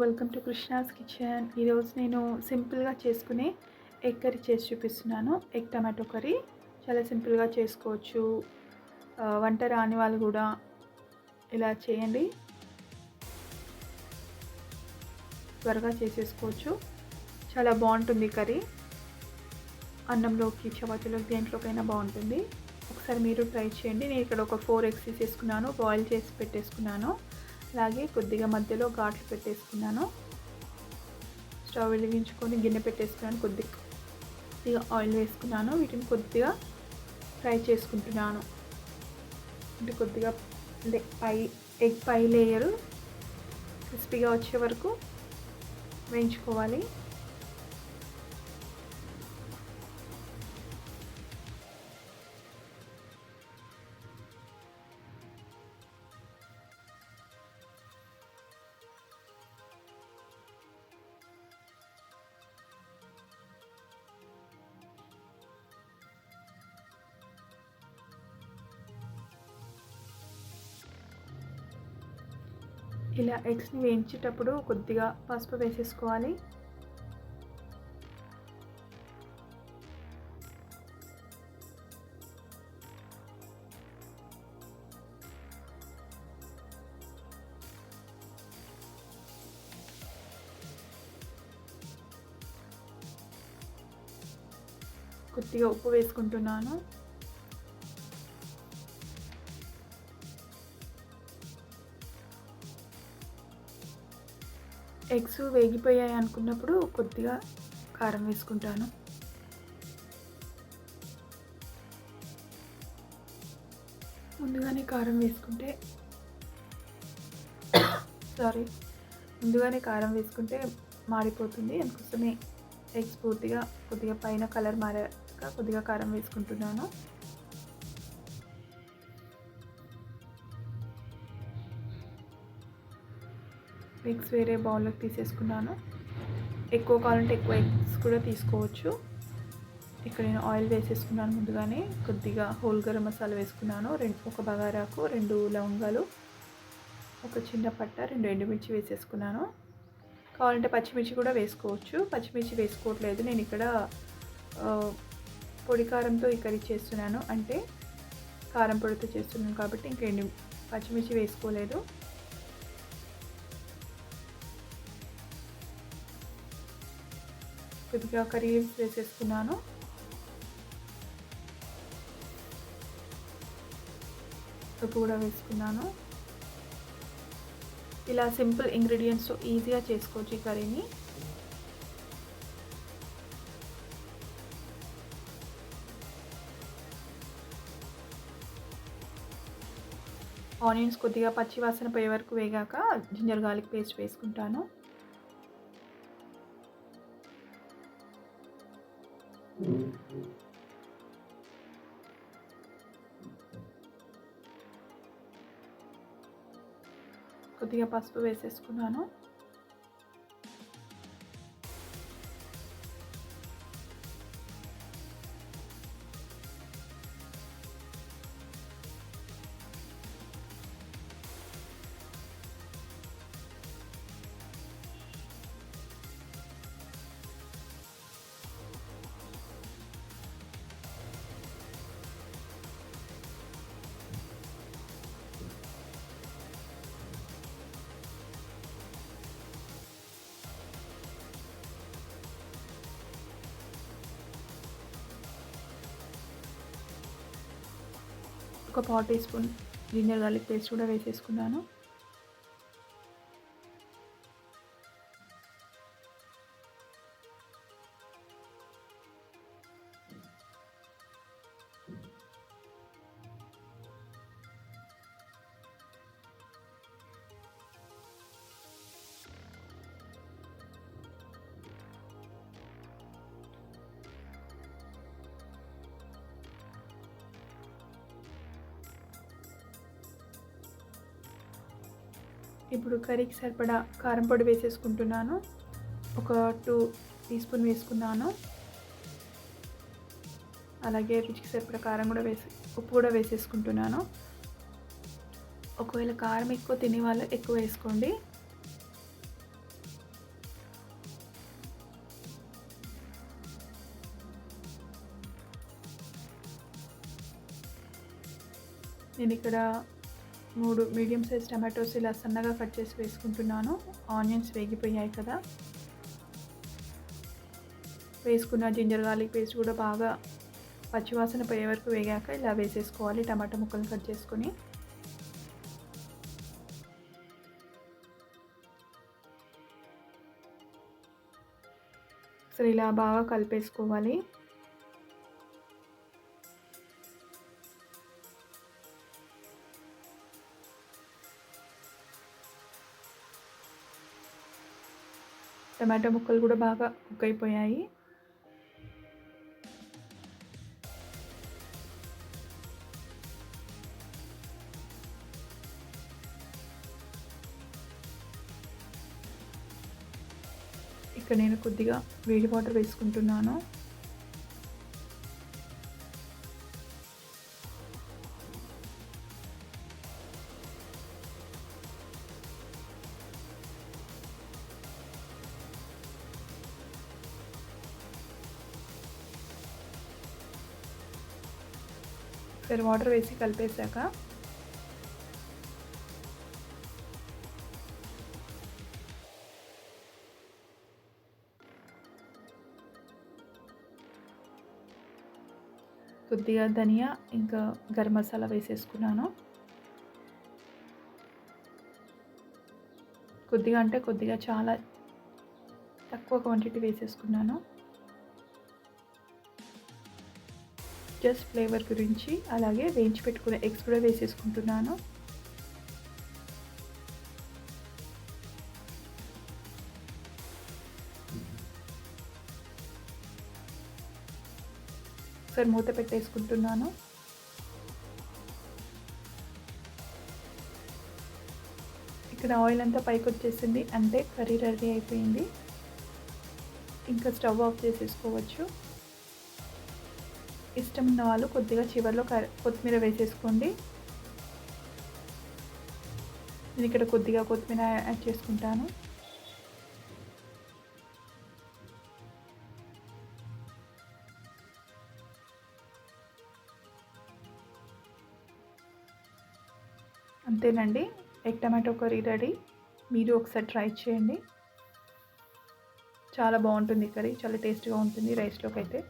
Welcome to Krishna's kitchen. ఈరోజు నేను సింపుల్గా చేసుకునే ఎగ్ కర్రీ చేసి చూపిస్తున్నాను. ఎగ్ టమాటో కర్రీ చాలా సింపుల్గా చేసుకోవచ్చు. వంట రాని వాళ్ళు కూడా ఇలా చేయండి, త్వరగా చేసేసుకోవచ్చు. చాలా బాగుంటుంది కర్రీ. అన్నంలోకి, చపాతీలోకి, దేంట్లోకైనా బాగుంటుంది. ఒకసారి మీరు ట్రై చేయండి. నేను ఇక్కడ ఒక 4 ఎగ్స్ తీసేసుకున్నాను, బాయిల్ చేసి పెట్టేసుకున్నాను. అలాగే కొద్దిగా మధ్యలో ఘాట్లు పెట్టేసుకున్నాను. స్టవ్ వెలిగించుకొని గిన్నె పెట్టేసుకున్నాను. కొద్దిగా ఆయిల్ వేసుకున్నాను. వీటిని కొద్దిగా ఫ్రై చేసుకుంటున్నాను. అంటే కొద్దిగా ఎగ్ పై లేయరు క్రిస్పీగా వచ్చే వరకు వేయించుకోవాలి. ఇలా ఎగ్స్ని వేయించేటప్పుడు కొద్దిగా పసుపు వేసేసుకోవాలి. కొద్దిగా ఉప్పు వేసుకుంటున్నాను. ఎగ్స్ వేగిపోయాయి అనుకున్నప్పుడు కొద్దిగా కారం వేసుకుంటాను. ముందుగానే కారం వేసుకుంటే మాడిపోతుంది. అందుకోసమే ఎగ్స్ పూర్తిగా కొద్దిగా పైన కలర్ మారాక కొద్దిగా కారం వేసుకుంటున్నాను. ఎగ్స్ వేరే బౌల్లోకి తీసేసుకున్నాను. ఎక్కువ కావాలంటే ఎక్కువ ఎగ్స్ కూడా తీసుకోవచ్చు. ఇక్కడ నేను ఆయిల్ వేసేసుకున్నాను. ముందుగానే కొద్దిగా హోల్ గరం మసాలా వేసుకున్నాను. ఒక బగారాకు, 2 లవంగాలు, ఒక చిన్న పట్ట, 2 ఎండుమిర్చి వేసేసుకున్నాను. కావాలంటే పచ్చిమిర్చి కూడా వేసుకోవచ్చు. పచ్చిమిర్చి వేసుకోవట్లేదు, నేను ఇక్కడ పొడి కారంతో ఈ కర్రీ చేస్తున్నాను. అంటే కారం పొడితో చేస్తున్నాను కాబట్టి ఇంక పచ్చిమిర్చి వేసుకోలేదు. కొద్దిగా కర్రీ లీవ్స్ వేసేసుకున్నాను. ఉప్పు కూడా వేసుకున్నాను. ఇలా సింపుల్ ఇంగ్రీడియంట్స్తో ఈజీగా చేసుకోవచ్చు ఈ కర్రీని. ఆనియన్స్ కొద్దిగా పచ్చి వాసన పోయే వరకు వేగాక జింజర్ గార్లిక్ పేస్ట్ వేసుకుంటాను. కొద్దిగా పసుపు వేసేసుకున్నాను. ఒక 1/4 teaspoon ginger garlic paste కూడా వేసేసుకున్నాను. ఇప్పుడు కర్రీకి సరిపడా కారం పొడి వేసేసుకుంటున్నాను. ఒక 2 టీ స్పూన్ వేసుకున్నాను. అలాగే రుచికి సరిపడా కారం కూడా ఉప్పు కూడా వేసేసుకుంటున్నాను. ఒకవేళ కారం ఎక్కువ తినే వాళ్ళు ఎక్కువ వేసుకోండి. నేను ఇక్కడ 3 మీడియం సైజ్ టమాటోస్ ఇలా సన్నగా కట్ చేసి వేసుకుంటున్నాను. ఆనియన్స్ వేగిపోయాయి కదా! వేసుకున్న జింజర్ గార్లిక్ పేస్ట్ కూడా బాగా పచ్చివాసన పోయే వరకు వేగాక ఇలా వేసేసుకోవాలి. టమాటా ముక్కలు కట్ చేసుకొని సో ఇలా బాగా కలిపేసుకోవాలి. టమాటా ముక్కలు కూడా బాగా కుక్ అయిపోయాయి. ఇక్కడ నేను కొద్దిగా వేడి వాటర్ వేసుకుంటున్నాను. సరే వాటర్ వేసి కలిపేశాక కొద్దిగా ధనియా ఇంకా గరం మసాలా వేసేసుకున్నాను. కొద్దిగా అంటే కొద్దిగా, చాలా తక్కువ క్వాంటిటీ వేసేసుకున్నాను. జస్ట్ ఫ్లేవర్ గురించి. అలాగే వేయించి పెట్టుకున్న ఎగ్స్ కూడా వేసేసుకుంటున్నాను. ఒకసారి మూత పెట్టేసుకుంటున్నాను. ఇక్కడ ఆయిల్ అంతా పైకి వచ్చేసింది, అంటే కర్రీ రెడీ అయిపోయింది. ఇంకా స్టవ్ ఆఫ్ చేసేసుకోవచ్చు. ఇష్టం ఉన్న వాళ్ళు కొద్దిగా చివరిలో కొత్తిమీర వేసేసుకోండి. నేను ఇక్కడ కొద్దిగా కొత్తిమీర యాడ్ చేసుకుంటాను. అంతేనండి, ఎగ్ టమాటో కర్రీ రెడీ. మీరు ఒకసారి ట్రై చేయండి. చాలా బాగుంటుంది కర్రీ, చాలా టేస్ట్గా ఉంటుంది రైస్లోకి అయితే.